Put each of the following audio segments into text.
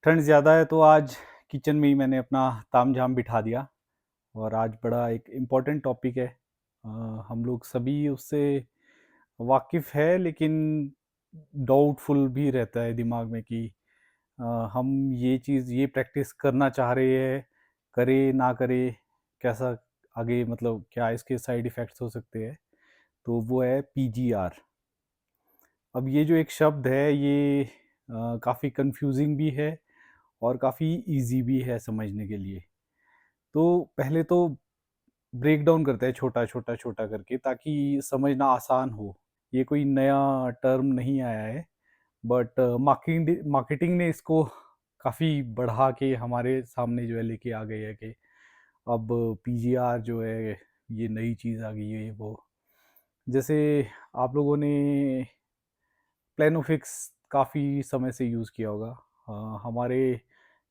ठंड ज़्यादा है तो आज किचन में ही मैंने अपना तामझाम बिठा दिया और आज बड़ा एक इम्पोर्टेंट टॉपिक है। हम लोग सभी उससे वाकिफ़ है लेकिन डाउटफुल भी रहता है दिमाग में कि अ, हम ये चीज़ ये प्रैक्टिस करना चाह रहे हैं, करें ना करें, कैसा आगे मतलब क्या इसके साइड इफ़ेक्ट्स हो सकते हैं। तो वो है पीजीआर। अब ये जो एक शब्द है ये काफ़ी कन्फ्यूज़िंग भी है और काफ़ी ईज़ी भी है समझने के लिए। तो पहले तो ब्रेक डाउन करते हैं छोटा-छोटा करके ताकि समझना आसान हो। ये कोई नया टर्म नहीं आया है बट मार्केटिंग ने इसको काफ़ी बढ़ा के हमारे सामने जो है लेके आ गई है कि अब पीजीआर जो है ये नई चीज़ आ गई है ये वो। जैसे आप लोगों ने प्लेनोफिक्स काफ़ी समय से यूज़ किया होगा। हमारे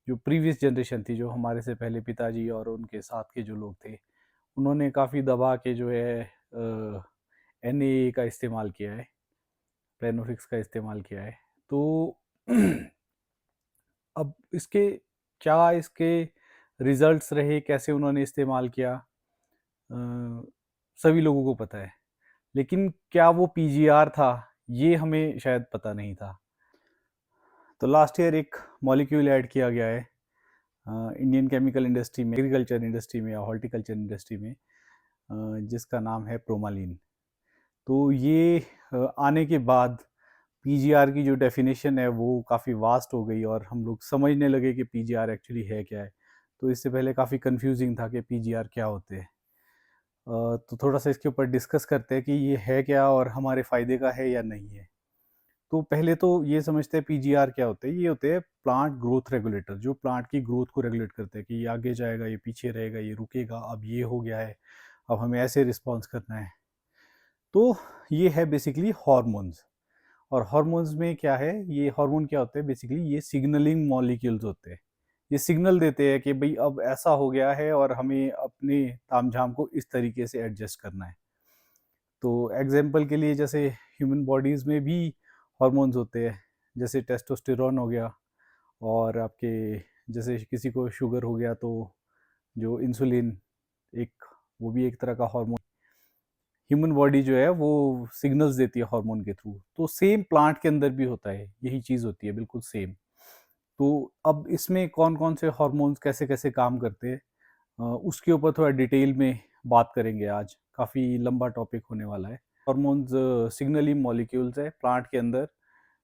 जो प्रीवियस जनरेशन थी, जो हमारे से पहले पिताजी और उनके साथ के जो लोग थे, उन्होंने काफ़ी दबा के जो है एनएए का इस्तेमाल किया है, प्लेनोफिक्स का इस्तेमाल किया है। तो अब इसके रिज़ल्ट्स रहे, कैसे उन्होंने इस्तेमाल किया सभी लोगों को पता है। लेकिन क्या वो पीजीआर था, ये हमें शायद पता नहीं था। तो लास्ट ईयर एक मॉलिक्यूल ऐड किया गया है इंडियन केमिकल इंडस्ट्री में, एग्रीकल्चर इंडस्ट्री में या हॉर्टिकल्चर इंडस्ट्री में, जिसका नाम है प्रोमालिन। तो ये आने के बाद पीजीआर की जो डेफिनेशन है वो काफ़ी वास्ट हो गई और हम लोग समझने लगे कि पीजीआर एक्चुअली है क्या है। तो इससे पहले काफ़ी कंफ्यूजिंग था कि पीजीआर क्या होते हैं। तो थोड़ा सा इसके ऊपर डिस्कस करते हैं कि ये है क्या और हमारे फ़ायदे का है या नहीं है। तो पहले तो ये समझते हैं पीजीआर क्या होते हैं। ये होते हैं प्लांट ग्रोथ रेगुलेटर, जो प्लांट की ग्रोथ को रेगुलेट करते हैं कि ये आगे जाएगा, ये पीछे रहेगा, ये रुकेगा, अब ये हो गया है, अब हमें ऐसे रिस्पॉन्स करना है। तो ये है बेसिकली हॉर्मोन्स। और हॉर्मोन्स में क्या है, ये हार्मोन क्या होते हैं बेसिकली, ये सिग्नलिंग मॉलिक्यूल्स होते हैं। ये सिग्नल देते हैं कि भाई अब ऐसा हो गया है और हमें अपने तामझाम को इस तरीके से एडजस्ट करना है। तो एग्जाम्पल के लिए जैसे ह्यूमन बॉडीज़ में भी हॉर्मोन्स होते हैं, जैसे टेस्टोस्टेरोन हो गया, और आपके जैसे किसी को शुगर हो गया तो जो इंसुलिन, एक वो भी एक तरह का हार्मोन। ह्यूमन बॉडी जो है वो सिग्नल्स देती है हार्मोन के थ्रू। तो सेम प्लांट के अंदर भी होता है, यही चीज़ होती है बिल्कुल सेम। तो अब इसमें कौन कौन से हार्मोन्स कैसे कैसे काम करते हैं, उसके ऊपर थोड़ा डिटेल में बात करेंगे आज। काफ़ी लंबा टॉपिक होने वाला है। हार्मोन्स सिग्नलिंग मॉलिक्यूल्स है प्लांट के अंदर,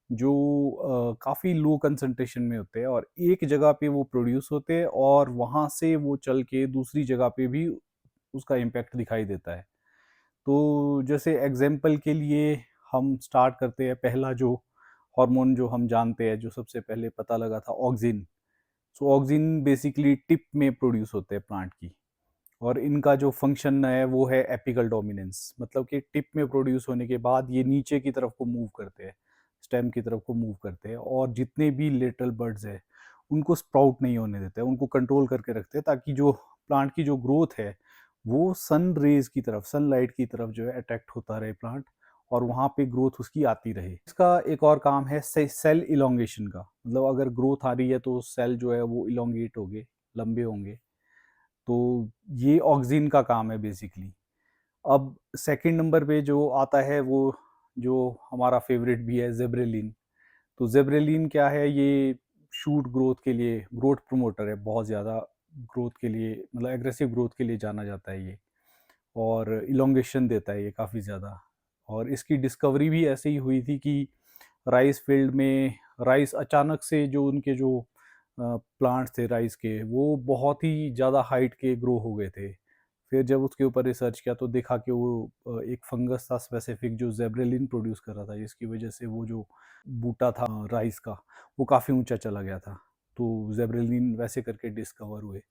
जो काफ़ी लो कंसंट्रेशन में होते हैं और एक जगह पे वो प्रोड्यूस होते हैं और वहाँ से वो चल के दूसरी जगह पे भी उसका इम्पैक्ट दिखाई देता है। तो जैसे एग्जाम्पल के लिए हम स्टार्ट करते हैं, पहला जो हार्मोन जो हम जानते हैं, जो सबसे पहले पता लगा था, ऑक्सिन। सो ऑक्सिन बेसिकली टिप में प्रोड्यूस होते हैं प्लांट की, और इनका जो फंक्शन है वो है एपिकल डोमिनेंस, मतलब कि टिप में प्रोड्यूस होने के बाद ये नीचे की तरफ को मूव करते हैं, स्टेम की तरफ को मूव करते हैं, और जितने भी लिटिल बर्ड्स है उनको स्प्राउट नहीं होने देते हैं, उनको कंट्रोल करके रखते हैं, ताकि जो प्लांट की जो ग्रोथ है वो सन रेज की तरफ, सनलाइट की तरफ जो है अट्रैक्ट होता रहे प्लांट, और वहाँ पे ग्रोथ उसकी आती रहे। इसका एक और काम है सेल इलोंगेशन का, मतलब अगर ग्रोथ आ रही है तो सेल जो है वो इलोंगेट होंगे, लंबे होंगे। तो ये ऑक्सिन का काम है बेसिकली। अब सेकंड नंबर पे जो आता है वो जो हमारा फेवरेट भी है, ज़ेब्रेलिन। तो ज़ेब्रेलिन क्या है, ये शूट ग्रोथ के लिए ग्रोथ प्रमोटर है, बहुत ज़्यादा ग्रोथ के लिए, मतलब एग्रेसिव ग्रोथ के लिए जाना जाता है ये, और इलोंगेशन देता है ये काफ़ी ज़्यादा। और इसकी डिस्कवरी भी ऐसे ही हुई थी कि राइस फील्ड में राइस अचानक से, जो उनके जो प्लांट्स थे राइस के, वो बहुत ही ज़्यादा हाइट के ग्रो हो गए थे। फिर जब उसके ऊपर रिसर्च किया तो देखा कि वो एक फंगस था स्पेसिफिक जो ज़ेब्रेलिन प्रोड्यूस कर रहा था, जिसकी वजह से वो जो बूटा था राइस का, वो काफ़ी ऊंचा चला गया था। तो ज़ेब्रेलिन वैसे करके डिस्कवर हुए।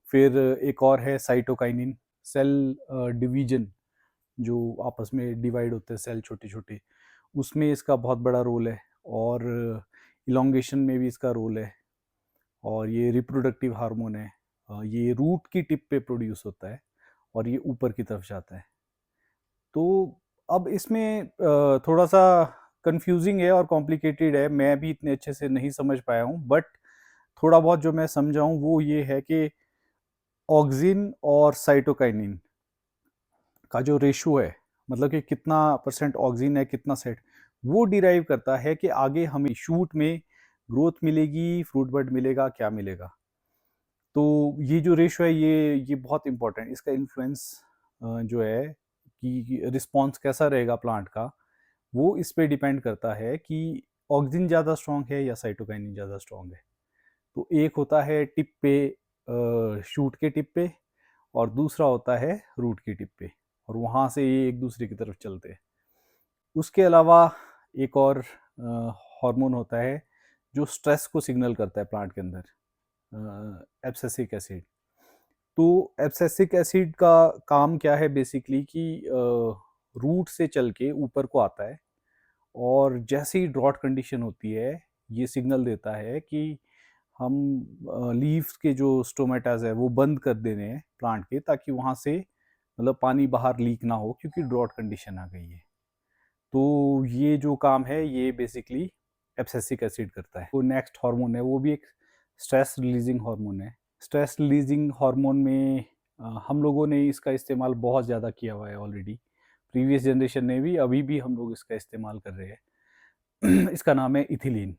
फिर एक और है साइटोकाइनिन, सेल डिवीजन, जो आपस में डिवाइड होते हैं सेल छोटे-छोटे, उसमें इसका बहुत बड़ा रोल है, और इलॉन्गेशन में भी इसका रोल है, और ये रिप्रोडक्टिव हार्मोन है। ये रूट की टिप पे प्रोड्यूस होता है और ये ऊपर की तरफ जाता है। तो अब इसमें थोड़ा-सा कन्फ्यूज़िंग है और कॉम्प्लिकेटेड है, मैं भी इतने अच्छे से नहीं समझ पाया हूँ, बट थोड़ा बहुत जो मैं समझा हूँ वो ये है कि ऑक्सिन और साइटोकाइनिन का जो रेशो है, मतलब कि कितना परसेंट ऑक्सिन है कितना साइट, वो डिराइव करता है कि आगे हमें शूट में ग्रोथ मिलेगी, फ्रूट बड मिलेगा, क्या मिलेगा। तो ये जो रेशो है ये बहुत इंपॉर्टेंट, इसका इन्फ्लुएंस जो है कि रिस्पॉन्स कैसा रहेगा प्लांट का, वो इस पे डिपेंड करता है कि ऑक्सिन ज़्यादा स्ट्रांग है या साइटोकाइनिन ज़्यादा स्ट्रांग है। तो एक होता है टिप पे, शूट के टिप पे, और दूसरा होता है रूट की टिप पे, और वहाँ से ये एक दूसरे की तरफ चलते हैं। उसके अलावा एक और हार्मोन होता है जो स्ट्रेस को सिग्नल करता है प्लांट के अंदर, एब्सिसिक एसिड। तो एब्सिसिक एसिड का काम क्या है बेसिकली कि रूट से चल के ऊपर को आता है, और जैसे ही ड्रॉट कंडीशन होती है ये सिग्नल देता है कि हम लीव्स के जो स्टोमेटाज है वो बंद कर देने हैं प्लांट के, ताकि वहाँ से मतलब पानी बाहर लीक ना हो क्योंकि ड्रॉट कंडीशन आ गई है। तो ये जो काम है ये बेसिकली एब्सिसिक एसिड करता है। वो नेक्स्ट हार्मोन है, वो भी एक स्ट्रेस रिलीजिंग हार्मोन है। स्ट्रेस रिलीजिंग हार्मोन में हम लोगों ने इसका इस्तेमाल बहुत ज़्यादा किया हुआ है ऑलरेडी, प्रीवियस जनरेशन ने भी, अभी भी हम लोग इसका इस्तेमाल कर रहे हैं। इसका नाम है इथिलीन।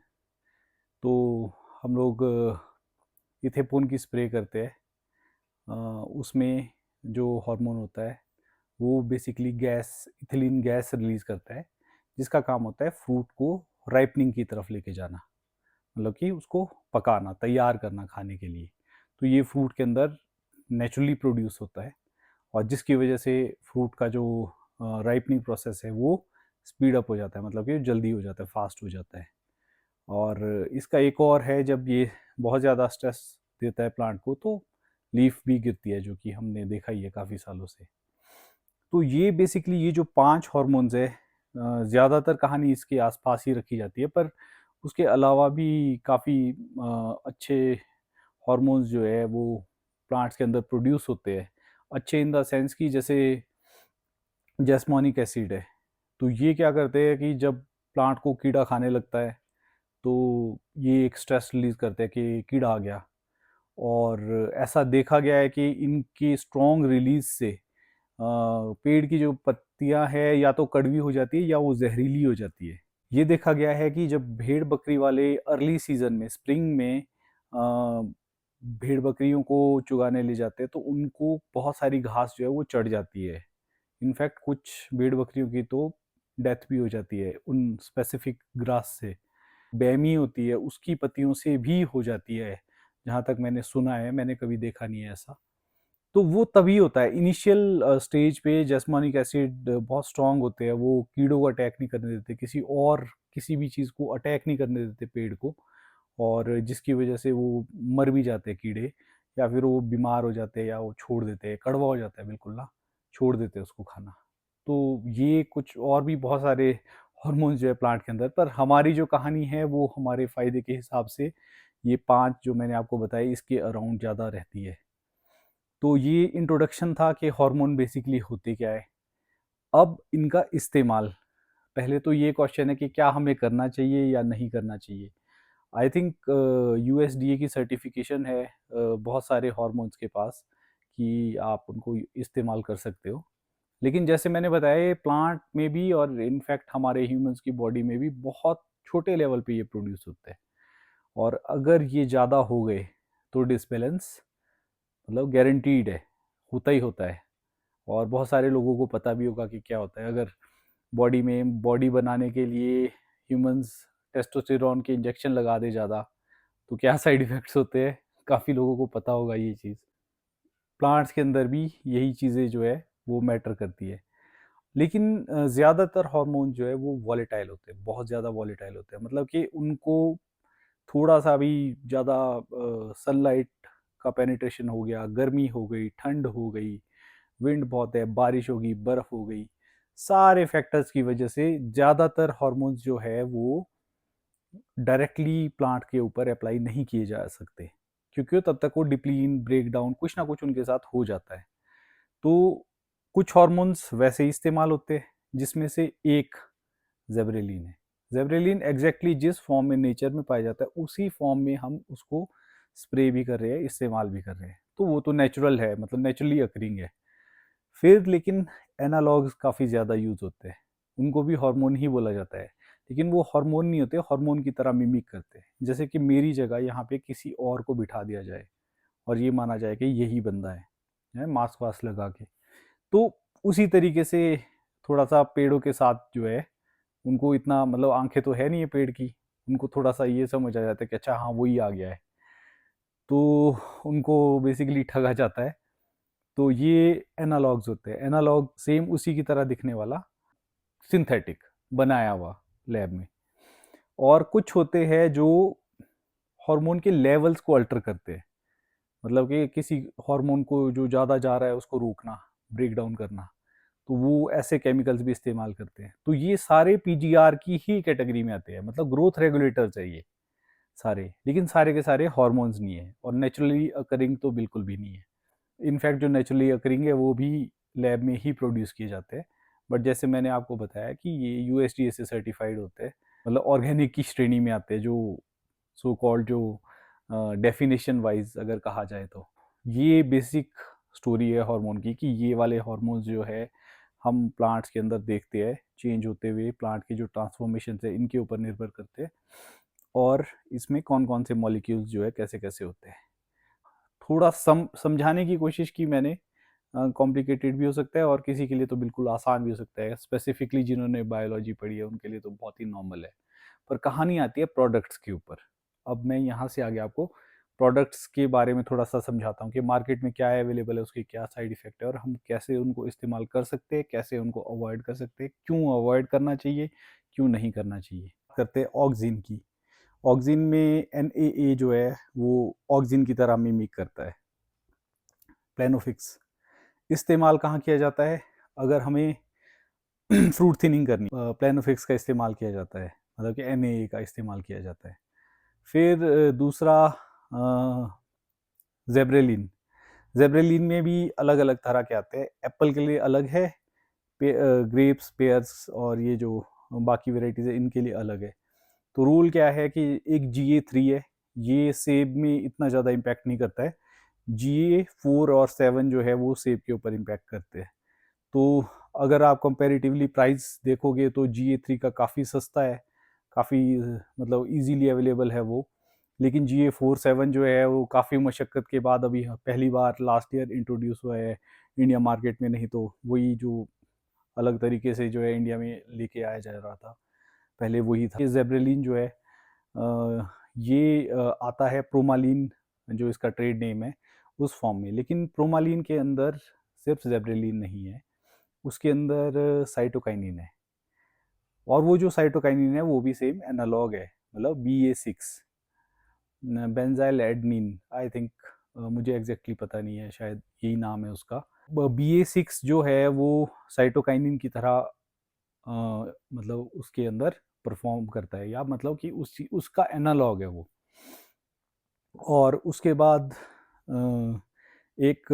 तो हम लोग इथेपोन की स्प्रे करते हैं, उसमें जो हार्मोन होता है वो basically gas, ethylene gas release करता है, जिसका काम होता है फ्रूट को राइपनिंग की तरफ लेके जाना, मतलब कि उसको पकाना, तैयार करना खाने के लिए। तो ये फ्रूट के अंदर नेचुरली प्रोड्यूस होता है, और जिसकी वजह से फ्रूट का जो राइपनिंग प्रोसेस है वो स्पीड अप हो जाता है, मतलब कि जल्दी हो जाता है, फास्ट हो जाता है। और इसका एक और है, जब ये बहुत ज़्यादा स्ट्रेस देता है प्लांट को तो लीफ भी गिरती है, जो कि हमने देखा ही है काफ़ी सालों से। तो ये बेसिकली ये जो 5 हॉर्मोन्स है, ज़्यादातर कहानी इसके आसपास ही रखी जाती है, पर उसके अलावा भी काफ़ी अच्छे हॉर्मोन्स जो है वो प्लांट्स के अंदर प्रोड्यूस होते हैं। अच्छे इन द सेंस कि जैसे जैस्मोनिक एसिड है, तो ये क्या करते हैं कि जब प्लांट को कीड़ा खाने लगता है तो ये एक स्ट्रेस रिलीज करते हैं कि कीड़ा आ गया, और ऐसा देखा गया है कि इनकी स्ट्रॉन्ग रिलीज से पेड़ की जो पत्तियां हैं या तो कड़वी हो जाती है या वो जहरीली हो जाती है। ये देखा गया है कि जब भेड़ बकरी वाले अर्ली सीजन में, स्प्रिंग में भेड़ बकरियों को चुगाने ले जाते हैं तो उनको बहुत सारी घास जो है वो चढ़ जाती है। इनफैक्ट कुछ भेड़ बकरियों की तो डेथ भी हो जाती है उन स्पेसिफिक ग्रास से। बैमी होती है उसकी पत्तियों से भी हो जाती है, जहाँ तक मैंने सुना है, मैंने कभी देखा नहीं है ऐसा। तो वो तभी होता है इनिशियल स्टेज पे, जैस्मानिक एसिड बहुत स्ट्रांग होते हैं, वो कीड़ों को अटैक नहीं करने देते, किसी और किसी भी चीज़ को अटैक नहीं करने देते पेड़ को, और जिसकी वजह से वो मर भी जाते हैं कीड़े, या फिर वो बीमार हो जाते हैं, या वो छोड़ देते हैं, कड़वा हो जाता है बिल्कुल ना, छोड़ देते हैं उसको खाना। तो ये कुछ और भी बहुत सारे हॉर्मोन्स जो है प्लांट के अंदर, पर हमारी जो कहानी है वो हमारे फ़ायदे के हिसाब से ये 5 जो मैंने आपको बताई इसके अराउंड ज़्यादा रहती है। तो ये इंट्रोडक्शन था कि हार्मोन बेसिकली होते क्या है। अब इनका इस्तेमाल, पहले तो ये क्वेश्चन है कि क्या हमें करना चाहिए या नहीं करना चाहिए। आई थिंक यूएसडीए की सर्टिफिकेशन है बहुत सारे हार्मोन्स के पास कि आप उनको इस्तेमाल कर सकते हो। लेकिन जैसे मैंने बताया ये प्लांट में भी और इनफैक्ट हमारे ह्यूमंस की बॉडी में भी बहुत छोटे लेवल पे ये प्रोड्यूस होते हैं, और अगर ये ज़्यादा हो गए तो डिसबैलेंस मतलब गारंटीड है, होता ही होता है। और बहुत सारे लोगों को पता भी होगा कि क्या होता है अगर बॉडी में, बॉडी बनाने के लिए ह्यूमंस टेस्टोस्टेरोन के इंजेक्शन लगा दे ज़्यादा, तो क्या साइड इफ़ेक्ट्स होते हैं, काफ़ी लोगों को पता होगा ये चीज़। प्लांट्स के अंदर भी यही चीज़ें जो है वो मैटर करती है। लेकिन ज़्यादातर हार्मोन जो है वो वॉलेटाइल होते हैं, बहुत ज़्यादा वॉलेटाइल होते हैं, मतलब कि उनको थोड़ा-सा भी ज़्यादा सनलाइट का पेनिट्रेशन हो गया, गर्मी हो गई, ठंड हो गई, विंड बहुत है, बारिश होगी, बर्फ़ हो गई, सारे फैक्टर्स की वजह से ज़्यादातर हार्मोन्स जो है वो डायरेक्टली प्लांट के ऊपर अप्लाई नहीं किए जा सकते, क्योंकि तब तक वो डिप्लीन, ब्रेकडाउन कुछ ना कुछ उनके साथ हो जाता है। तो कुछ हार्मोन्स वैसे ही इस्तेमाल होते हैं, जिसमें से एक ज़ेबरेलिन है। ज़ेबरेलिन एग्ज़ैक्टली जिस फॉर्म में नेचर में पाया जाता है, उसी फॉर्म में हम उसको स्प्रे भी कर रहे हैं, इस्तेमाल भी कर रहे हैं, तो वो तो नेचुरल है, मतलब नेचुरली अकरिंग है। फिर लेकिन एनालॉग्स काफ़ी ज़्यादा यूज़ होते हैं, उनको भी हार्मोन ही बोला जाता है, लेकिन वो हार्मोन नहीं होते, हार्मोन की तरह मिमिक करते हैं। जैसे कि मेरी जगह यहाँ पे किसी और को बिठा दिया जाए और ये माना जाए कि यही बंदा है मास्क वास्क लगा के, तो उसी तरीके से थोड़ा सा पेड़ों के साथ जो है, उनको इतना मतलब आंखें तो है नहीं है पेड़ की, उनको थोड़ा सा ये समझ आ जाता है कि अच्छा हाँ वही आ गया है, तो उनको बेसिकली ठगा जाता है। तो ये एनालॉग्स होते हैं, एनालॉग सेम उसी की तरह दिखने वाला, सिंथेटिक बनाया हुआ लैब में। और कुछ होते हैं जो हार्मोन के लेवल्स को अल्टर करते हैं, मतलब कि किसी हार्मोन को जो ज़्यादा जा रहा है उसको रोकना, ब्रेक डाउन करना, तो वो ऐसे केमिकल्स भी इस्तेमाल करते हैं। तो ये सारे पीजीआर की ही कैटेगरी में आते हैं, मतलब ग्रोथ रेगुलेटर्स है ये सारे, लेकिन सारे के सारे हार्मोन्स नहीं है और नेचुरली अकरिंग तो बिल्कुल भी नहीं है। इनफैक्ट जो नेचुरली अकरिंग है वो भी लैब में ही प्रोड्यूस किए जाते हैं, बट जैसे मैंने आपको बताया कि ये यूएसडीए से सर्टिफाइड होते हैं, मतलब ऑर्गेनिक की श्रेणी में आते हैं, जो सो कॉल्ड जो डेफिनेशन वाइज अगर कहा जाए तो। ये बेसिक स्टोरी है हार्मोन की, कि ये वाले हार्मोन्स जो है हम प्लांट्स के अंदर देखते हैं चेंज होते हुए, प्लांट की जो ट्रांसफॉर्मेशन है इनके ऊपर निर्भर करते हैं, और इसमें कौन कौन से मॉलिक्यूल्स जो है कैसे कैसे होते हैं। थोड़ा समझाने की कोशिश की मैंने, कॉम्प्लिकेटेड भी हो सकता है और किसी के लिए तो बिल्कुल आसान भी हो सकता है, स्पेसिफिकली जिन्होंने बायोलॉजी पढ़ी है उनके लिए तो बहुत ही नॉर्मल है। पर कहानी आती है प्रोडक्ट्स के ऊपर। अब मैं यहाँ से आगे आपको प्रोडक्ट्स के बारे में थोड़ा सा समझाता हूँ कि मार्केट में क्या अवेलेबल है, उसके क्या साइड इफेक्ट है और हम कैसे उनको इस्तेमाल कर सकते हैं, कैसे उनको अवॉइड कर सकते हैं, क्यों अवॉइड करना चाहिए, क्यों नहीं करना चाहिए। करते हैं ऑक्सिन की। ऑक्सिन में एन जो है वो ऑक्सिन की तरह मिमिक करता है। प्लेनोफिक्स इस्तेमाल कहाँ किया जाता है, अगर हमें फ्रूट थिनिंग करनी, प्लेनोफिक्स का इस्तेमाल किया जाता है, मतलब कि एन का इस्तेमाल किया जाता है। फिर दूसरा जेब्रेलिन। जेब्रेलिन में भी अलग अलग तरह के आते हैं, एप्पल के लिए अलग है, ग्रेप्स, पेयर्स और ये जो बाकी वेराइटीज़ है इनके लिए अलग है। तो रूल क्या है कि एक GA3 है, ये सेब में इतना ज़्यादा इम्पैक्ट नहीं करता है, GA4 और 7 जो है वो सेब के ऊपर इम्पैक्ट करते हैं। तो अगर आप कंपैरेटिवली प्राइस देखोगे तो GA3 का काफ़ी सस्ता है, काफ़ी मतलब इजीली अवेलेबल है वो, लेकिन GA47 जो है वो काफ़ी मशक्क़त के बाद अभी पहली बार लास्ट ईयर इंट्रोड्यूस हुआ है इंडिया मार्केट में, नहीं तो वही जो अलग तरीके से जो है इंडिया में लेके आया जा रहा था पहले वही था। ये जेब्रेलिन जो है ये आता है प्रोमालिन, जो इसका ट्रेड नेम है, उस फॉर्म में, लेकिन प्रोमालिन के अंदर सिर्फ जेब्रेलिन नहीं है, उसके अंदर साइटोकाइनिन है, और वो जो साइटोकाइनिन है वो भी सेम एनालॉग है, मतलब BA6 benzyl adenine, I think, मुझे एग्जैक्टली पता नहीं है, शायद यही नाम है उसका। BA6 जो है वो साइटोकाइनिन की तरह मतलब उसके अंदर परफॉर्म करता है, या मतलब कि उसका एनालॉग है वो। और उसके बाद एक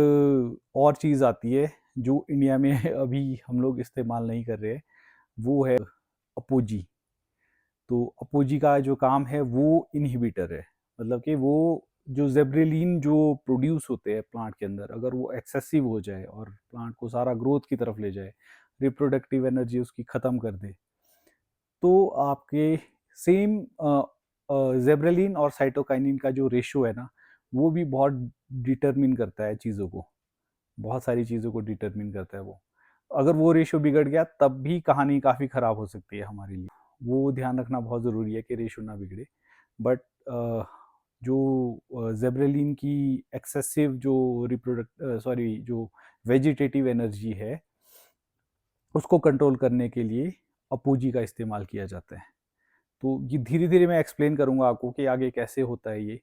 और चीज़ आती है जो इंडिया में अभी हम लोग इस्तेमाल नहीं कर रहे हैं, वो है अपोजी। तो अपोजी का जो काम है वो इनहिबिटर है, मतलब कि वो जो जेब्रेलिन जो प्रोड्यूस होते हैं प्लांट के अंदर, अगर वो एक्सेसिव हो जाए और प्लांट को सारा ग्रोथ की तरफ ले जाए, रिप्रोडक्टिव एनर्जी उसकी ख़त्म कर दे, तो आपके सेम जेब्रेलिन और साइटोकाइनिन का जो रेशो है ना, वो भी बहुत डिटरमिन करता है चीज़ों को, बहुत सारी चीज़ों को डिटरमिन करता है वो। अगर वो रेशो बिगड़ गया तब भी कहानी काफ़ी ख़राब हो सकती है हमारे लिए, वो ध्यान रखना बहुत ज़रूरी है कि रेशो ना बिगड़े। बट जो जेब्रेलिन की एक्सेसिव जो जो वेजिटेटिव एनर्जी है, उसको कंट्रोल करने के लिए अपोजी का इस्तेमाल किया जाता है। तो ये धीरे-धीरे मैं एक्सप्लेन करूँगा आपको कि आगे कैसे होता है ये।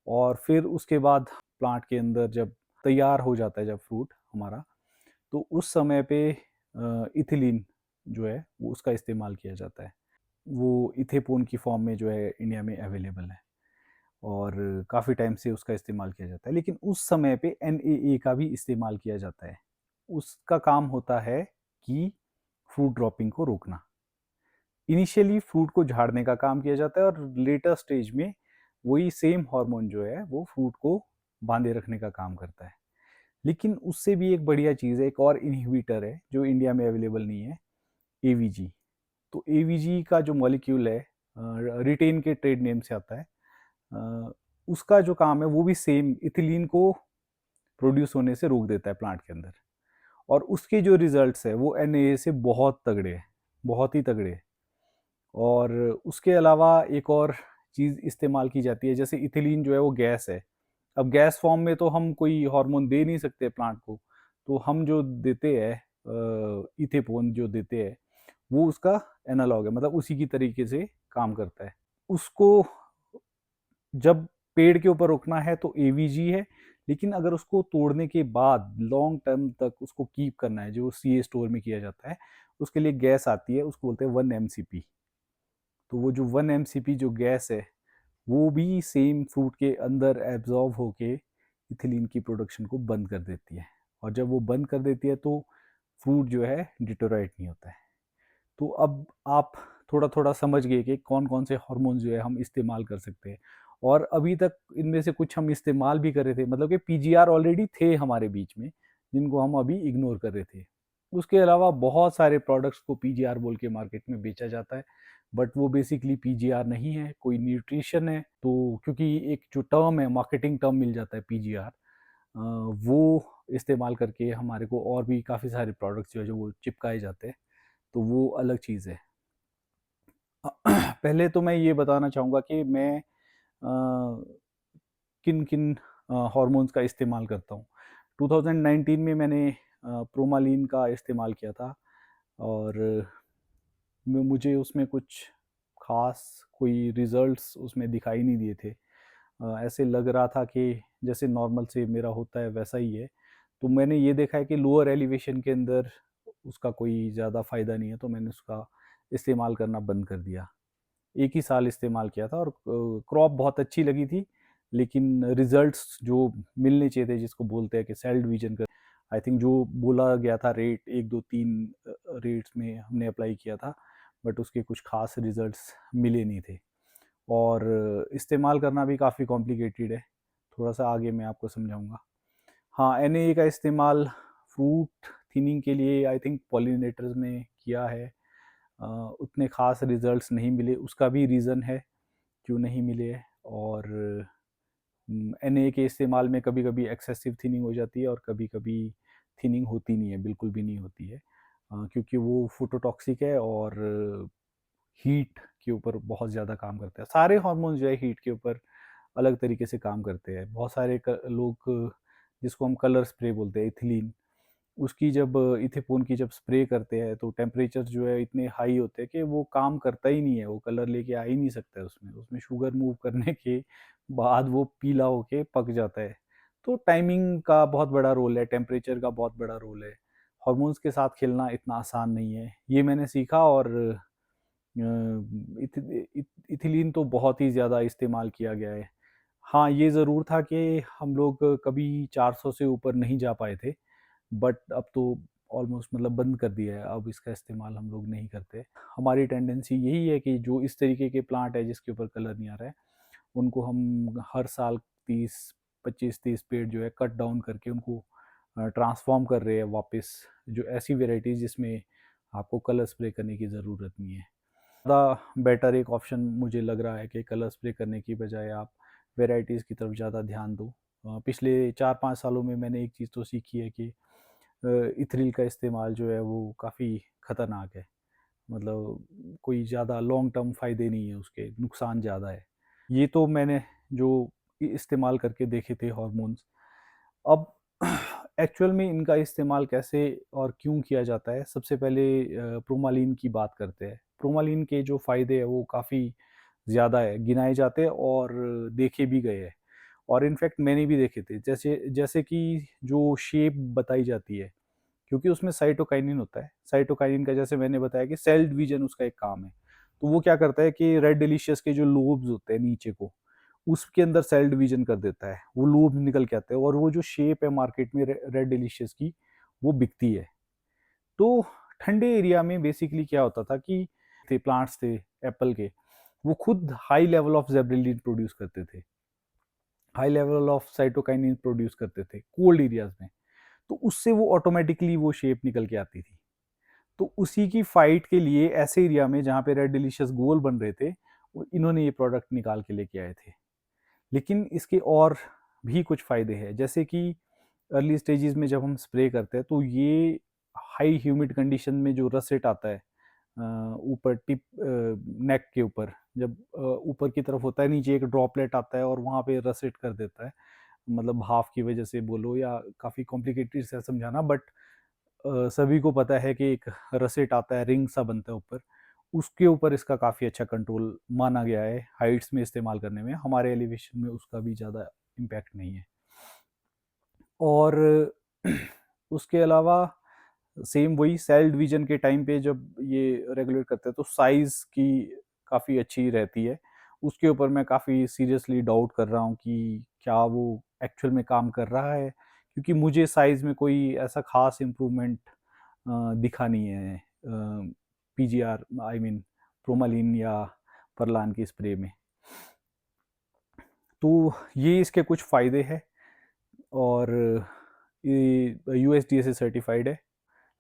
और फिर उसके बाद प्लांट के अंदर जब तैयार हो जाता है जब फ्रूट हमारा, तो उस समय पे इथिलीन जो है वो उसका इस्तेमाल किया जाता है। वो इथेपोन की फॉर्म में जो है इंडिया में अवेलेबल है और काफ़ी टाइम से उसका इस्तेमाल किया जाता है। लेकिन उस समय पे NAA का भी इस्तेमाल किया जाता है। उसका काम होता है कि फ्रूट ड्रॉपिंग को रोकना। इनिशियली फ्रूट को झाड़ने का काम किया जाता है और लेटर स्टेज में वही सेम हार्मोन जो है वो फ्रूट को बांधे रखने का काम करता है। लेकिन उससे भी एक बढ़िया चीज़ है, एक और इनहिबिटर है जो इंडिया में अवेलेबल नहीं है, एवीजी। तो एवीजी का जो मॉलिक्यूल है, रिटेन के ट्रेड नेम से आता है, उसका जो काम है वो भी सेम इथिलीन को प्रोड्यूस होने से रोक देता है प्लांट के अंदर। और उसके जो रिजल्ट्स है वो एनए से बहुत तगड़े हैं, बहुत ही तगड़े हैं। और उसके अलावा एक और चीज़ इस्तेमाल की जाती है, जैसे इथिलीन जो है वो गैस है। अब गैस फॉर्म में तो हम कोई हार्मोन दे नहीं सकते प्लांट को, तो हम जो देते हैं इथेपोन जो देते हैं वो उसका एनालॉग है, मतलब उसी की तरीके से काम करता है। उसको जब पेड़ के ऊपर रोकना है तो एवीजी है, लेकिन अगर उसको तोड़ने के बाद लॉन्ग टर्म तक उसको कीप करना है, जो सीए स्टोर में किया जाता है, उसके लिए गैस आती है, उसको बोलते हैं 1 MCP। तो वो जो 1 MCP जो गैस है वो भी सेम फ्रूट के अंदर एब्जॉर्ब होके इथिलीन की प्रोडक्शन को बंद कर देती है। और जब वो बंद कर देती है तो फ्रूट जो है डिटोराइट नहीं होता है। तो अब आप थोड़ा थोड़ा समझ गए कि कौन कौन से हार्मोन जो है हम इस्तेमाल कर सकते हैं। और अभी तक इनमें से कुछ हम इस्तेमाल भी कर रहे थे, मतलब कि पीजीआर ऑलरेडी थे हमारे बीच में जिनको हम अभी इग्नोर कर रहे थे। उसके अलावा बहुत सारे प्रोडक्ट्स को पीजीआर बोल के मार्केट में बेचा जाता है, बट वो बेसिकली पीजीआर नहीं है, कोई न्यूट्रिशन है। तो क्योंकि एक जो टर्म है, मार्केटिंग टर्म मिल जाता है पीजीआर, वो इस्तेमाल करके हमारे को और भी काफ़ी सारे प्रोडक्ट्स जो है जो वो चिपकाए जाते हैं, तो वो अलग चीज़ है। पहले तो मैं ये बताना चाहूँगा कि मैं किन किन हार्मोन्स का इस्तेमाल करता हूँ। 2019 में मैंने प्रोमालीन का इस्तेमाल किया था, और मुझे उसमें कुछ ख़ास कोई रिज़ल्ट्स उसमें दिखाई नहीं दिए थे। ऐसे लग रहा था कि जैसे नॉर्मल से मेरा होता है वैसा ही है। तो मैंने ये देखा है कि लोअर एलिवेशन के अंदर उसका कोई ज़्यादा फ़ायदा नहीं है, तो मैंने उसका इस्तेमाल करना बंद कर दिया। 1 ही साल इस्तेमाल किया था और क्रॉप बहुत अच्छी लगी थी, लेकिन रिज़ल्ट्स जो मिलने चाहिए थे, जिसको बोलते हैं कि सेल डिवीज़न का, आई थिंक जो बोला गया था रेट 1, 2, 3 रेट्स में हमने अप्लाई किया था, बट उसके कुछ ख़ास रिज़ल्ट्स मिले नहीं थे। और इस्तेमाल करना भी काफ़ी कॉम्प्लिकेटेड है, थोड़ा-सा आगे मैं आपको समझाऊँगा। हाँ, एनएए का इस्तेमाल फ्रूट थिनिंग के लिए आई थिंक पॉलिनेटर्स में किया है। अ, उतने ख़ास रिज़ल्ट्स नहीं मिले, उसका भी रीज़न है क्यों नहीं मिले है। और एनए के इस्तेमाल में कभी-कभी एक्सेसिव थिनिंग हो जाती है और कभी-कभी थिनिंग होती नहीं है, बिल्कुल भी नहीं होती है। क्योंकि वो फोटोटॉक्सिक है और हीट के ऊपर बहुत ज़्यादा काम करता है। सारे हार्मोन्स जो है हीट के ऊपर अलग तरीके से काम करते हैं। बहुत सारे लोग जिसको हम कलर स्प्रे बोलते हैं, इथिलीन, उसकी जब इथेपोन की जब स्प्रे करते हैं तो टेम्परेचर जो है इतने हाई होते हैं कि वो काम करता ही नहीं है, वो कलर लेके आ ही नहीं सकता है उसमें। उसमें शुगर मूव करने के बाद वो पीला होके पक जाता है। तो टाइमिंग का बहुत बड़ा रोल है, टेम्परेचर का बहुत बड़ा रोल है। हार्मोन्स के साथ खेलना इतना आसान नहीं है, ये मैंने सीखा। और इथिलीन तो बहुत ही ज़्यादा इस्तेमाल किया गया है। हाँ, ये ज़रूर था कि हम लोग कभी 400 से ऊपर नहीं जा पाए थे, बट अब तो ऑलमोस्ट मतलब बंद कर दिया है, अब इसका इस्तेमाल हम लोग नहीं करते। हमारी टेंडेंसी यही है कि जो इस तरीके के प्लांट है जिसके ऊपर कलर नहीं आ रहा है, उनको हम हर साल 30, 25-30 पेड़ जो है कट डाउन करके उनको ट्रांसफ़ॉर्म कर रहे हैं वापस, जो ऐसी वैराइटीज़ जिसमें आपको कलर स्प्रे करने की ज़रूरत नहीं है। ज़्यादा बेटर एक ऑप्शन मुझे लग रहा है कि कलर स्प्रे करने की बजाय आप वैराइटीज़ की तरफ ज़्यादा ध्यान दो। पिछले 4-5 सालों में मैंने एक चीज़ तो सीखी है कि इथ्रिल का इस्तेमाल जो है वो काफ़ी ख़तरनाक है। मतलब कोई ज़्यादा लॉन्ग टर्म फ़ायदे नहीं है उसके, नुकसान ज़्यादा है। ये तो मैंने जो इस्तेमाल करके देखे थे हार्मोन्स। अब एक्चुअल में इनका इस्तेमाल कैसे और क्यों किया जाता है, सबसे पहले प्रोमालीन की बात करते हैं। प्रोमालीन के जो फ़ायदे हैं वो काफ़ी ज़्यादा है, गिनाए जाते हैं और देखे भी गए हैं। और इनफैक्ट मैंने भी देखे थे, जैसे जैसे कि जो शेप बताई जाती है, क्योंकि उसमें साइटोकाइनिन होता है। साइटोकाइनिन का जैसे मैंने बताया कि सेल डिवीज़न उसका एक काम है। तो वो क्या करता है कि रेड डिलीशियस के जो लोब्स होते हैं नीचे को, उसके अंदर सेल डिवीज़न कर देता है। वो लोब निकल के आते हैं और वो जो शेप है मार्केट में रेड डिलीशियस की, वो बिकती है। तो ठंडे एरिया में बेसिकली क्या होता था कि थे प्लांट्स थे एप्पल के, वो खुद हाई लेवल ऑफ जेब्रेलिन प्रोड्यूस करते थे, high level of cytokinin produce करते थे कोल्ड एरियाज में। तो उससे वो ऑटोमेटिकली वो शेप निकल के आती थी। तो उसी की फाइट के लिए ऐसे एरिया में जहाँ पे रेड डिलीशियस गोल बन रहे थे, इन्होंने ये प्रोडक्ट निकाल के लेके आए थे। लेकिन इसके और भी कुछ फ़ायदे हैं, जैसे कि अर्ली स्टेजेस में जब हम स्प्रे करते हैं तो ये हाई ह्यूमिड कंडीशन में जो रसेट आता है ऊपर टिप नेक के ऊपर, जब ऊपर की तरफ होता है, नीचे एक ड्रॉपलेट आता है और वहाँ पे रसेट कर देता है, मतलब भाफ की वजह से बोलो, या काफ़ी कॉम्प्लिकेटेड से समझाना, बट सभी को पता है कि एक रसेट आता है, रिंग सा बनता है ऊपर, उसके ऊपर इसका काफ़ी अच्छा कंट्रोल माना गया है हाइट्स में इस्तेमाल करने में। हमारे एलिवेशन में उसका भी ज़्यादा इम्पैक्ट नहीं है। और उसके अलावा सेम वही सेल डिवीजन के टाइम पे जब ये रेगुलेट करते हैं तो साइज़ की काफ़ी अच्छी रहती है। उसके ऊपर मैं काफ़ी सीरियसली डाउट कर रहा हूँ कि क्या वो एक्चुअल में काम कर रहा है, क्योंकि मुझे साइज़ में कोई ऐसा ख़ास इम्प्रूवमेंट दिखा नहीं है पीजीआर आई मीन प्रोमालिन या परलान की स्प्रे में। तो ये इसके कुछ फ़ायदे हैं, और ये यूएसडीए से सर्टिफाइड है।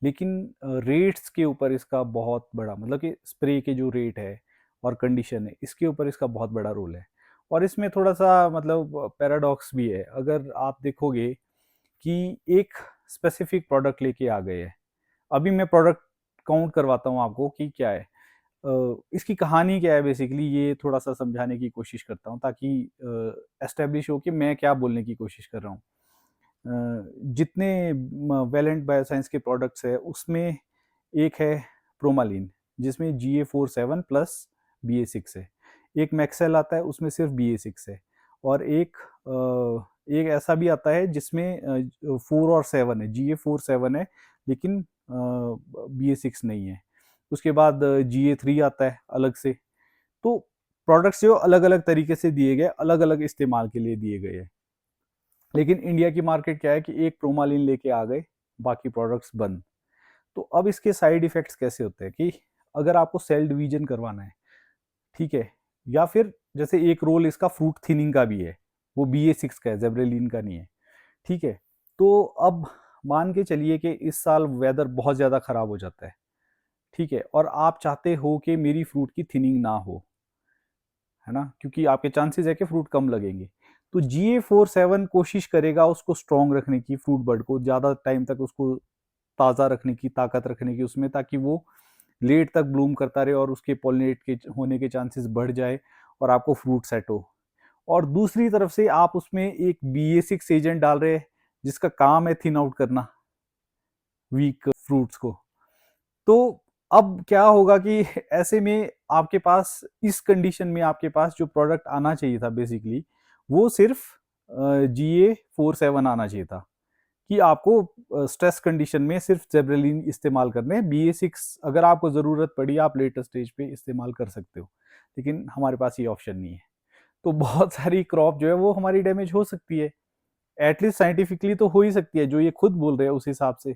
लेकिन रेट्स के ऊपर इसका बहुत बड़ा, मतलब कि स्प्रे के जो रेट है और कंडीशन है, इसके ऊपर इसका बहुत बड़ा रोल है। और इसमें थोड़ा सा मतलब पैराडॉक्स भी है। अगर आप देखोगे कि एक स्पेसिफिक प्रोडक्ट लेके आ गए हैं, अभी मैं प्रोडक्ट काउंट करवाता हूँ आपको कि क्या है, इसकी कहानी क्या है, बेसिकली ये थोड़ा सा समझाने की कोशिश करता हूँ ताकि एस्टेब्लिश हो कि मैं क्या बोलने की कोशिश कर रहा हूँ। जितने वैलेंट बायोसाइंस के प्रोडक्ट्स है उसमें एक है प्रोमालिन, जिसमें GA47 प्लस BA6 है। एक मैक्सेल आता है, उसमें सिर्फ BA6 है। और एक ऐसा भी आता है जिसमें 4 और 7 है, GA47 है, लेकिन BA6 नहीं है। उसके बाद GA3 आता है अलग से। तो प्रोडक्ट्स जो अलग अलग तरीके से दिए गए, अलग अलग इस्तेमाल के लिए दिए गए हैं। लेकिन इंडिया की मार्केट क्या है कि एक प्रोमालिन लेके आ गए, बाकी प्रोडक्ट्स बंद। तो अब इसके साइड इफेक्ट्स कैसे होते हैं कि अगर आपको सेल डिवीजन करवाना है, ठीक है, या फिर जैसे एक रोल इसका फ्रूट थिनिंग का भी है, वो BA6 का है, जेब्रेलिन का नहीं है, ठीक है। तो अब मान के चलिए कि इस साल वेदर बहुत ज़्यादा ख़राब हो जाता है, ठीक है, और आप चाहते हो कि मेरी फ्रूट की थिनिंग ना हो, है ना, क्योंकि आपके चांसेस है कि फ्रूट कम लगेंगे। तो GA47 कोशिश करेगा उसको स्ट्रॉन्ग रखने की, फ्रूट बड को ज़्यादा टाइम तक उसको ताज़ा रखने की, ताकत रखने की उसमें, ताकि वो लेट तक ब्लूम करता रहे और उसके पॉलिनेट के होने के चांसेस बढ़ जाए और आपको फ्रूट सेट हो। और दूसरी तरफ से आप उसमें एक BA6 एजेंट डाल रहे हैं जिसका काम है थिन आउट करना वीक फ्रूट्स को। तो अब क्या होगा कि ऐसे में आपके पास इस कंडीशन में आपके पास जो प्रोडक्ट आना चाहिए था बेसिकली, वो सिर्फ GA47 आना चाहिए था, कि आपको स्ट्रेस कंडीशन में सिर्फ जेब्रेलिन इस्तेमाल करने हैं। BA6 अगर आपको ज़रूरत पड़ी आप लेटर स्टेज पे इस्तेमाल कर सकते हो, लेकिन हमारे पास ये ऑप्शन नहीं है। तो बहुत सारी क्रॉप जो है वो हमारी डैमेज हो सकती है, एटलीस्ट साइंटिफिकली तो हो ही सकती है, जो ये खुद बोल रहे हैं उस हिसाब से।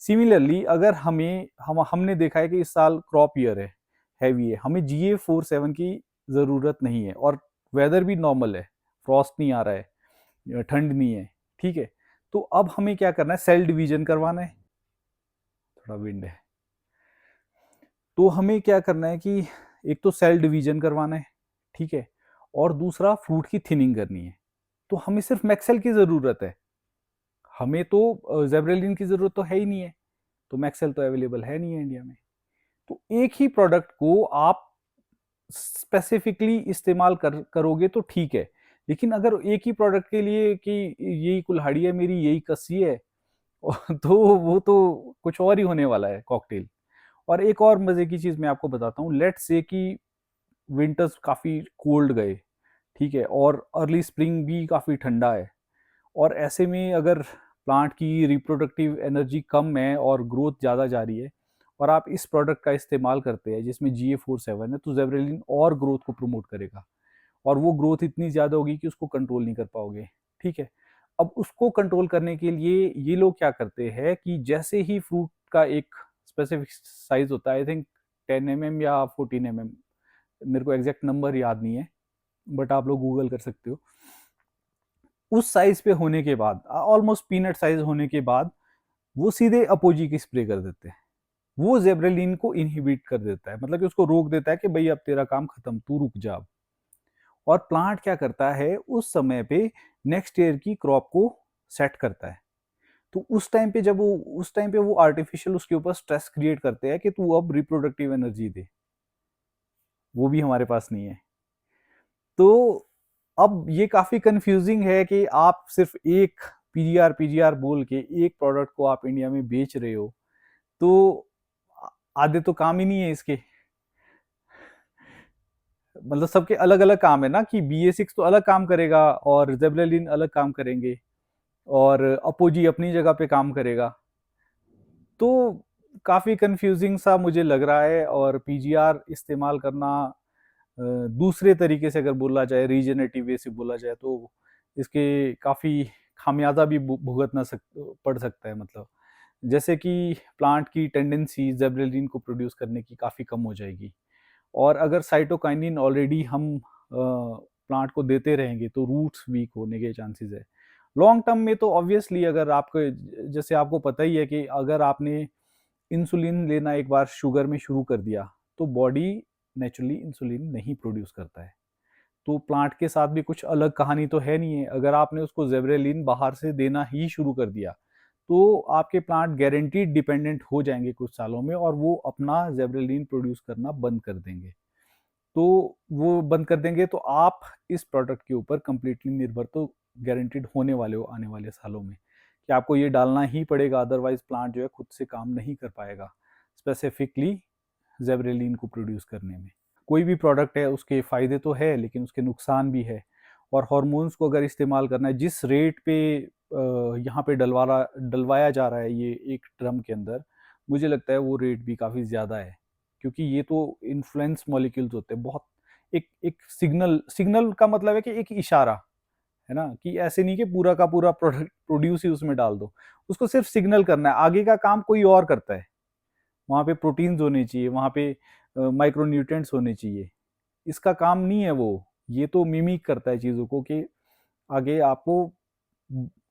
सिमिलरली अगर हमने देखा है कि इस साल क्रॉप ईयर है, हैवी है, हमें GA47 की ज़रूरत नहीं है, और वेदर भी नॉर्मल है, फ्रॉस्ट नहीं आ रहा है, ठंड नहीं है, ठीक है। तो अब हमें क्या करना है, सेल डिवीजन करवाना है। थोड़ा विंड है। तो हमें क्या करना है कि एक तो सेल डिवीजन करवाना है, ठीक है, और दूसरा फ्रूट की थिनिंग करनी है। तो हमें सिर्फ मैक्सेल की ज़रूरत है, हमें तो जेब्रेलिन की ज़रूरत तो है ही नहीं है, तो मैक्सेल तो अवेलेबल है नहीं है इंडिया में। तो एक ही प्रोडक्ट को आप स्पेसिफिकली इस्तेमाल करोगे तो ठीक है, लेकिन अगर एक ही प्रोडक्ट के लिए कि यही कुल्हाड़ी है मेरी, यही कस्सी है, तो वो तो कुछ और ही होने वाला है कॉकटेल। और एक और मजे की चीज मैं आपको बताता हूँ, लेट्स से कि विंटर्स काफी कोल्ड गए, ठीक है, और अर्ली स्प्रिंग भी काफी ठंडा है, और ऐसे में अगर प्लांट की रिप्रोडक्टिव एनर्जी कम है और ग्रोथ ज़्यादा जा रही है, और आप इस प्रोडक्ट का इस्तेमाल करते हैं जिसमें GA47 है, तो जेब्रेलिन और ग्रोथ को प्रमोट करेगा, और वो ग्रोथ इतनी ज़्यादा होगी कि उसको कंट्रोल नहीं कर पाओगे, ठीक है। अब उसको कंट्रोल करने के लिए ये लोग क्या करते हैं कि जैसे ही फ्रूट का एक स्पेसिफिक साइज होता है, आई थिंक 10 mm या 14 mm, मेरे को एग्जैक्ट नंबर याद नहीं है, बट आप लोग गूगल कर सकते हो। उस साइज पे होने के बाद, ऑलमोस्ट पीनट साइज होने के बाद, वो सीधे अपोजी की स्प्रे कर देते हैं। वो जेब्रेलिन को इनहिबिट कर देता है, मतलब कि उसको रोक देता है कि भाई अब तेरा काम खत्म, तू रुक जा। और प्लांट क्या करता है उस समय पे, नेक्स्ट ईयर की क्रॉप को सेट करता है। तो उस टाइम पे वो आर्टिफिशियल उसके ऊपर स्ट्रेस क्रिएट करते हैं कि तू अब रिप्रोडक्टिव एनर्जी दे, वो भी हमारे पास नहीं है। तो अब ये काफी कंफ्यूजिंग है कि आप सिर्फ एक पीजीआर बोल के एक प्रोडक्ट को आप इंडिया में बेच रहे हो, तो आधे तो काम ही नहीं है इसके। मतलब सबके अलग अलग काम है ना, कि BA6 तो अलग काम करेगा और जेबरेलिन अलग काम करेंगे और अपोजी अपनी जगह पे काम करेगा। तो काफ़ी कंफ्यूजिंग सा मुझे लग रहा है। और पीजीआर इस्तेमाल करना दूसरे तरीके से अगर बोला जाए, रीजनरेटिव वे से बोला जाए, तो इसके काफ़ी खामियाजा भी पड़ सकता है। मतलब जैसे कि प्लांट की टेंडेंसी जेबरेलिन को प्रोड्यूस करने की काफ़ी कम हो जाएगी। और अगर साइटोकाइनिन ऑलरेडी हम प्लांट को देते रहेंगे तो रूट्स वीक होने के चांसेस है। लॉन्ग टर्म में तो ऑब्वियसली, अगर आपको, जैसे आपको पता ही है कि अगर आपने इंसुलिन लेना एक बार शुगर में शुरू कर दिया, तो बॉडी नेचुरली इंसुलिन नहीं प्रोड्यूस करता है। तो प्लांट के साथ भी कुछ अलग कहानी तो है नहीं है। अगर आपने उसको जेब्रेलिन बाहर से देना ही शुरू कर दिया, तो आपके प्लांट गारंटीड डिपेंडेंट हो जाएंगे कुछ सालों में, और वो अपना जेब्रेलिन प्रोड्यूस करना बंद कर देंगे। तो वो बंद कर देंगे तो आप इस प्रोडक्ट के ऊपर कंप्लीटली निर्भर तो गारंटीड होने वाले हो आने वाले सालों में, कि आपको ये डालना ही पड़ेगा, अदरवाइज प्लांट जो है खुद से काम नहीं कर पाएगा स्पेसिफिकली जेब्रेलिन को प्रोड्यूस करने में। कोई भी प्रोडक्ट है उसके फ़ायदे तो है, लेकिन उसके नुकसान भी है। और हार्मोन्स को अगर इस्तेमाल करना है जिस रेट पे यहाँ पे डलवाया जा रहा है ये एक ड्रम के अंदर, मुझे लगता है वो रेट भी काफ़ी ज़्यादा है। क्योंकि ये तो इन्फ्लुएंस मॉलिक्यूल्स होते हैं बहुत। एक एक सिग्नल सिग्नल का मतलब है कि एक इशारा, है ना, कि ऐसे नहीं कि पूरा का पूरा प्रोडक्ट प्रोड्यूस ही उसमें डाल दो। उसको सिर्फ सिग्नल करना है, आगे का काम कोई और करता है। वहाँ पे प्रोटीन्स होने चाहिए, वहाँ पे माइक्रोन्यूट्रिएंट्स होने चाहिए। इसका काम नहीं है वो। ये तो मिमिक करता है चीज़ों को, कि आगे आपको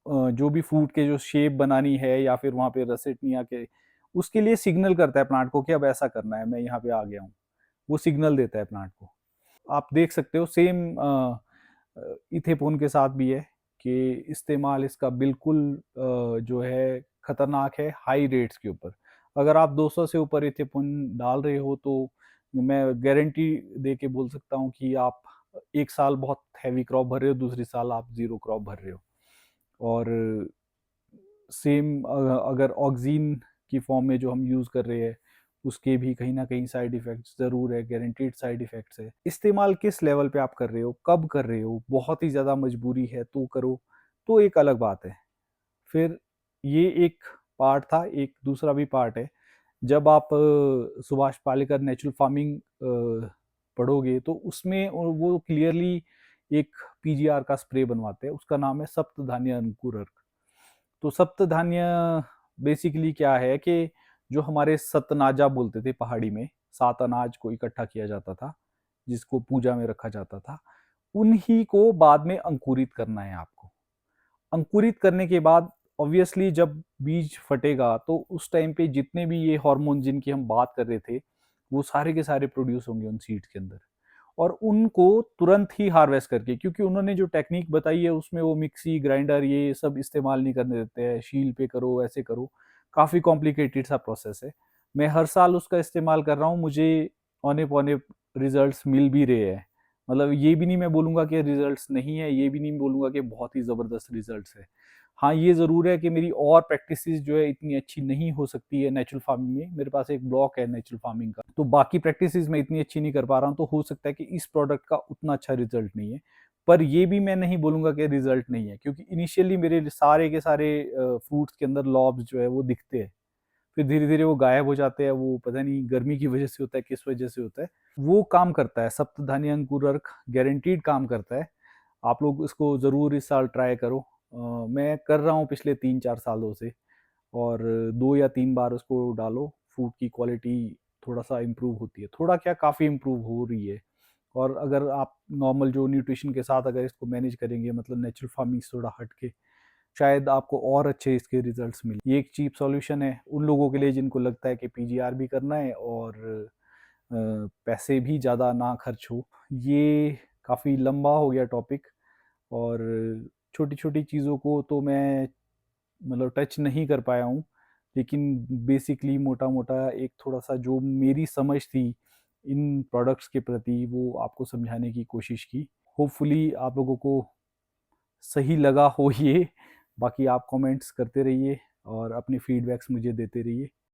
जो भी फूड के जो शेप बनानी है या फिर वहाँ पे रसेटनिया के, उसके लिए सिग्नल करता है प्लांट को कि अब ऐसा करना है, मैं यहाँ पे आ गया हूँ। वो सिग्नल देता है प्लांट को। आप देख सकते हो सेम इथेपोन के साथ भी है, कि इस्तेमाल इसका बिल्कुल जो है खतरनाक है हाई रेट्स के ऊपर। अगर आप 200 से ऊपर इथेपोन डाल रहे हो, तो मैं गारंटी दे के बोल सकता हूँ कि आप एक साल बहुत हैवी क्रॉप भर रहे हो, दूसरी साल आप जीरो क्रॉप भर रहे हो। और सेम अगर ऑक्सीन की फॉर्म में जो हम यूज़ कर रहे हैं, उसके भी कहीं ना कहीं साइड इफ़ेक्ट्स ज़रूर है, गारंटीड साइड इफ़ेक्ट्स है। इस्तेमाल किस लेवल पे आप कर रहे हो, कब कर रहे हो, बहुत ही ज़्यादा मजबूरी है तो करो, तो एक अलग बात है। फिर ये एक पार्ट था। एक दूसरा भी पार्ट है, जब आप सुभाष पालेकर नेचुरल फार्मिंग पढ़ोगे, तो उसमें वो क्लियरली एक पीजीआर का स्प्रे बनवाते हैं, उसका नाम है सप्तधान्य अंकुरक। तो सप्तधान्य बेसिकली क्या है, कि जो हमारे सतनाजा बोलते थे पहाड़ी में, 7 अनाज को इकट्ठा किया जाता था जिसको पूजा में रखा जाता था, उन्हीं को बाद में अंकुरित करना है आपको। अंकुरित करने के बाद ऑब्वियसली जब बीज फटेगा, तो उस टाइम पे जितने भी ये हार्मोन जिनकी हम बात कर रहे थे, वो सारे के सारे प्रोड्यूस होंगे उन सीड्स के अंदर। और उनको तुरंत ही हार्वेस्ट करके, क्योंकि उन्होंने जो टेक्निक बताई है उसमें वो मिक्सी ग्राइंडर ये सब इस्तेमाल नहीं करने देते हैं, शील पे करो, ऐसे करो, काफ़ी कॉम्प्लिकेटेड सा प्रोसेस है। मैं हर साल उसका इस्तेमाल कर रहा हूँ, मुझे औने पौने रिजल्ट्स मिल भी रहे हैं। मतलब ये भी नहीं मैं बोलूँगा कि रिजल्ट्स नहीं है, ये भी नहीं बोलूँगा कि बहुत ही ज़बरदस्त रिजल्ट्स है। हाँ, ये ज़रूर है कि मेरी और प्रैक्टिसेस जो है इतनी अच्छी नहीं हो सकती है नेचुरल फार्मिंग में। मेरे पास एक ब्लॉक है नेचुरल फार्मिंग का, तो बाकी प्रैक्टिसेस मैं इतनी अच्छी नहीं कर पा रहा हूँ, तो हो सकता है कि इस प्रोडक्ट का उतना अच्छा रिजल्ट नहीं है। पर ये भी मैं नहीं बोलूँगा कि रिजल्ट नहीं है, क्योंकि इनिशियली मेरे सारे के सारे फ्रूट्स के अंदर लॉब्स जो है वो दिखते हैं। फिर धीरे-धीरे वो गायब हो जाते हैं, वो पता नहीं गर्मी की वजह से होता है, किस वजह से होता है। वो काम करता है, सप्तधान्य अंकुरक गारंटीड काम करता है। आप लोग इसको ज़रूर इस साल ट्राई करो। मैं कर रहा हूँ पिछले 3-4 सालों से, और 2 या 3 बार उसको डालो, फूड की क्वालिटी थोड़ा-सा इम्प्रूव होती है। थोड़ा क्या, काफ़ी इम्प्रूव हो रही है। और अगर आप नॉर्मल जो न्यूट्रिशन के साथ अगर इसको मैनेज करेंगे, मतलब नेचुरल फार्मिंग से थोड़ा हट के, शायद आपको और अच्छे इसके रिजल्ट्स मिले। ये एक चीप सॉल्यूशन है उन लोगों के लिए जिनको लगता है कि पीजीआर भी करना है और पैसे भी ज़्यादा ना खर्च हो। ये काफ़ी लंबा हो गया टॉपिक, और छोटी छोटी चीज़ों को तो मैं मतलब टच नहीं कर पाया हूँ, लेकिन बेसिकली मोटा मोटा एक थोड़ा सा जो मेरी समझ थी इन प्रोडक्ट्स के प्रति वो आपको समझाने की कोशिश की। होपफुली आप लोगों को सही लगा हो ये। बाकी आप कमेंट्स करते रहिए और अपने फीडबैक्स मुझे देते रहिए।